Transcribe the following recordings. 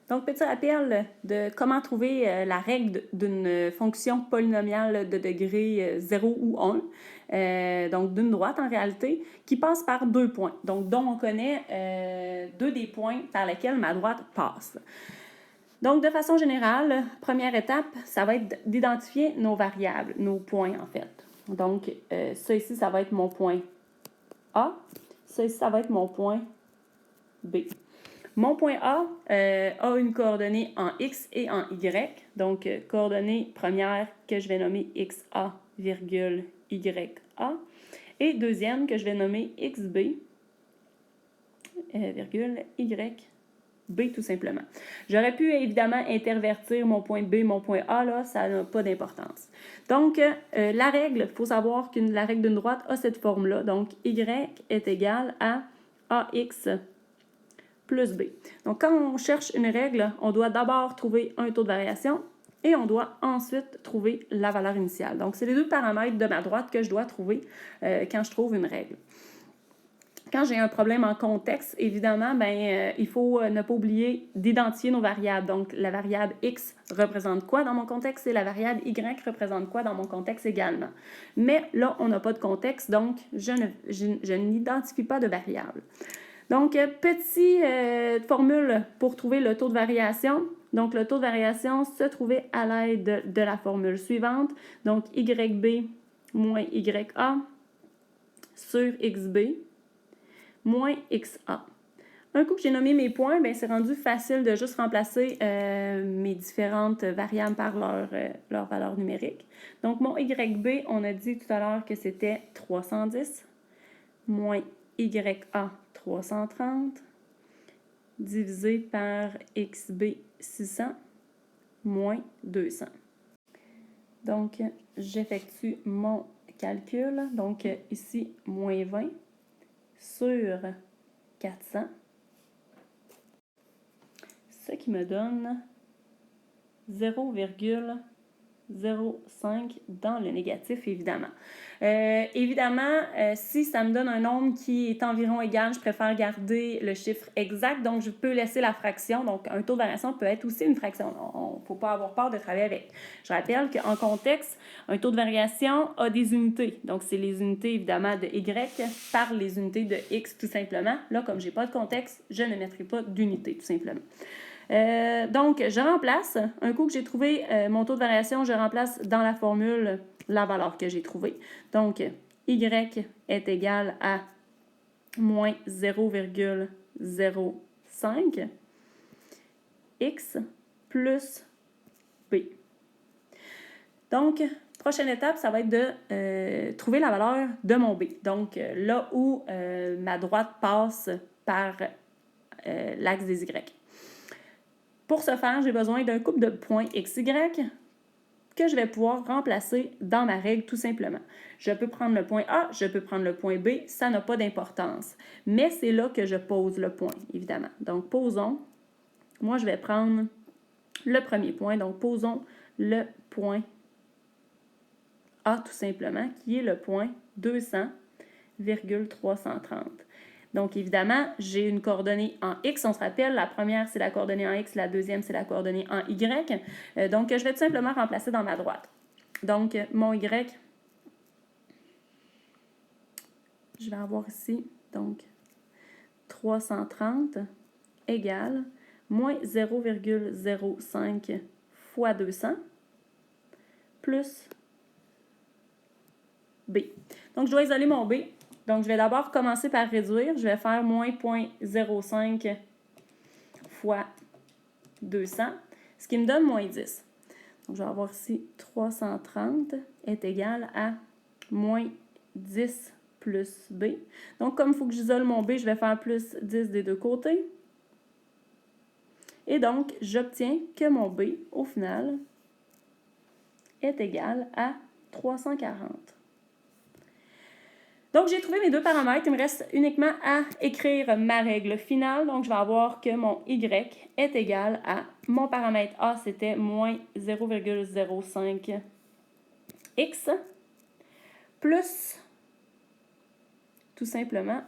Donc, petit rappel de comment trouver la règle d'une fonction polynomiale de degré 0 ou 1, donc d'une droite en réalité, qui passe par 2 points, donc dont on connaît 2 des points par lesquels ma droite passe. Donc, de façon générale, première étape, ça va être d'identifier nos variables, nos points en fait. Donc, ça ici, ça va être mon point A. Ça ici, ça va être mon point B. Mon point A a une coordonnée en X et en Y. Donc, coordonnée première que je vais nommer XA, virgule YA. Et deuxième que je vais nommer XB, virgule YB tout simplement. J'aurais pu évidemment intervertir mon point B, mon point A, là, ça n'a pas d'importance. Donc, la règle, il faut savoir que la règle d'une droite a cette forme-là. Donc, Y est égal à AX plus B. Donc, quand on cherche une règle, on doit d'abord trouver un taux de variation et on doit ensuite trouver la valeur initiale. Donc, c'est les deux paramètres de ma droite que je dois trouver quand je trouve une règle. Quand j'ai un problème en contexte, évidemment, il faut ne pas oublier d'identifier nos variables. Donc, la variable X représente quoi dans mon contexte et la variable Y représente quoi dans mon contexte également. Mais là, on n'a pas de contexte, donc je n'identifie pas de variable. Donc, petite formule pour trouver le taux de variation. Donc, le taux de variation se trouvait à l'aide de la formule suivante. Donc, YB moins YA sur XB moins XA. Un coup que j'ai nommé mes points, c'est rendu facile de juste remplacer mes différentes variables par leur valeur numérique. Donc, mon YB, on a dit tout à l'heure que c'était 310 moins YA 330 divisé par XB 600 moins 200. Donc, j'effectue mon calcul. Donc, ici, moins 20 sur 400, ce qui me donne 0,05 dans le négatif, évidemment. Si ça me donne un nombre qui est environ égal, je préfère garder le chiffre exact, donc je peux laisser la fraction. Donc, un taux de variation peut être aussi une fraction. Il ne faut pas avoir peur de travailler avec. Je rappelle qu'en contexte, un taux de variation a des unités. Donc, c'est les unités, évidemment, de Y par les unités de X, tout simplement. Là, comme je n'ai pas de contexte, je ne mettrai pas d'unité, tout simplement. Donc, je remplace, un coup que j'ai trouvé mon taux de variation, je remplace dans la formule la valeur que j'ai trouvée. Donc, Y est égal à moins 0,05 X plus B. Donc, prochaine étape, ça va être de trouver la valeur de mon B. Donc, là où ma droite passe par l'axe des Y. Pour ce faire, j'ai besoin d'un couple de points XY que je vais pouvoir remplacer dans ma règle tout simplement. Je peux prendre le point A, je peux prendre le point B, ça n'a pas d'importance. Mais c'est là que je pose le point, évidemment. Donc, posons. Moi, je vais prendre le premier point. Donc, posons le point A tout simplement, qui est le point 200,330. Donc, évidemment, j'ai une coordonnée en X. On se rappelle, la première, c'est la coordonnée en X. La deuxième, c'est la coordonnée en Y. Donc, je vais tout simplement remplacer dans ma droite. Donc, mon Y, je vais avoir ici, donc, 330 égale moins 0,05 fois 200 plus B. Donc, je dois isoler mon B. Donc, je vais d'abord commencer par réduire. Je vais faire moins 0,05 fois 200, ce qui me donne moins 10. Donc, je vais avoir ici 330 est égal à moins 10 plus B. Donc, comme il faut que j'isole mon B, je vais faire plus 10 des deux côtés. Et donc, j'obtiens que mon B, au final, est égal à 340. Donc, j'ai trouvé mes deux paramètres. Il me reste uniquement à écrire ma règle finale. Donc, je vais avoir que mon Y est égal à mon paramètre A, c'était moins 0,05 X plus, tout simplement,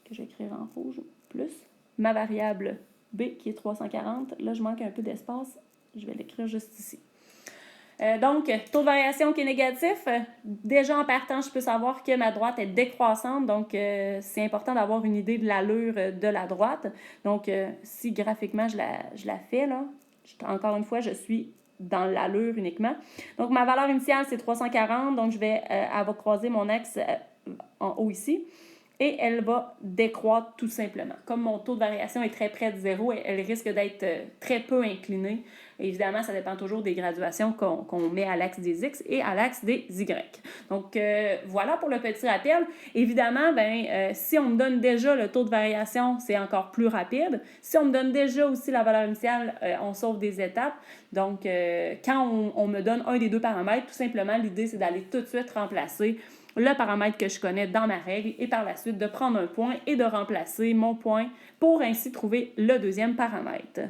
que je vais écrire en rouge, plus ma variable B qui est 340. Là, je manque un peu d'espace. Je vais l'écrire juste ici. Donc, taux de variation qui est négatif. Déjà en partant, je peux savoir que ma droite est décroissante. Donc, c'est important d'avoir une idée de l'allure de la droite. Donc, si graphiquement, je la fais, là, encore une fois, je suis dans l'allure uniquement. Donc, ma valeur initiale, c'est 340. Donc, elle va croiser mon axe en haut ici. Et elle va décroître tout simplement. Comme mon taux de variation est très près de 0, elle risque d'être très peu inclinée. Évidemment, ça dépend toujours des graduations qu'on met à l'axe des X et à l'axe des Y. Donc, voilà pour le petit rappel. Évidemment, si on me donne déjà le taux de variation, c'est encore plus rapide. Si on me donne déjà aussi la valeur initiale, on sauve des étapes. Donc, quand on me donne un des deux paramètres, tout simplement, l'idée, c'est d'aller tout de suite remplacer le paramètre que je connais dans ma règle et par la suite de prendre un point et de remplacer mon point pour ainsi trouver le deuxième paramètre.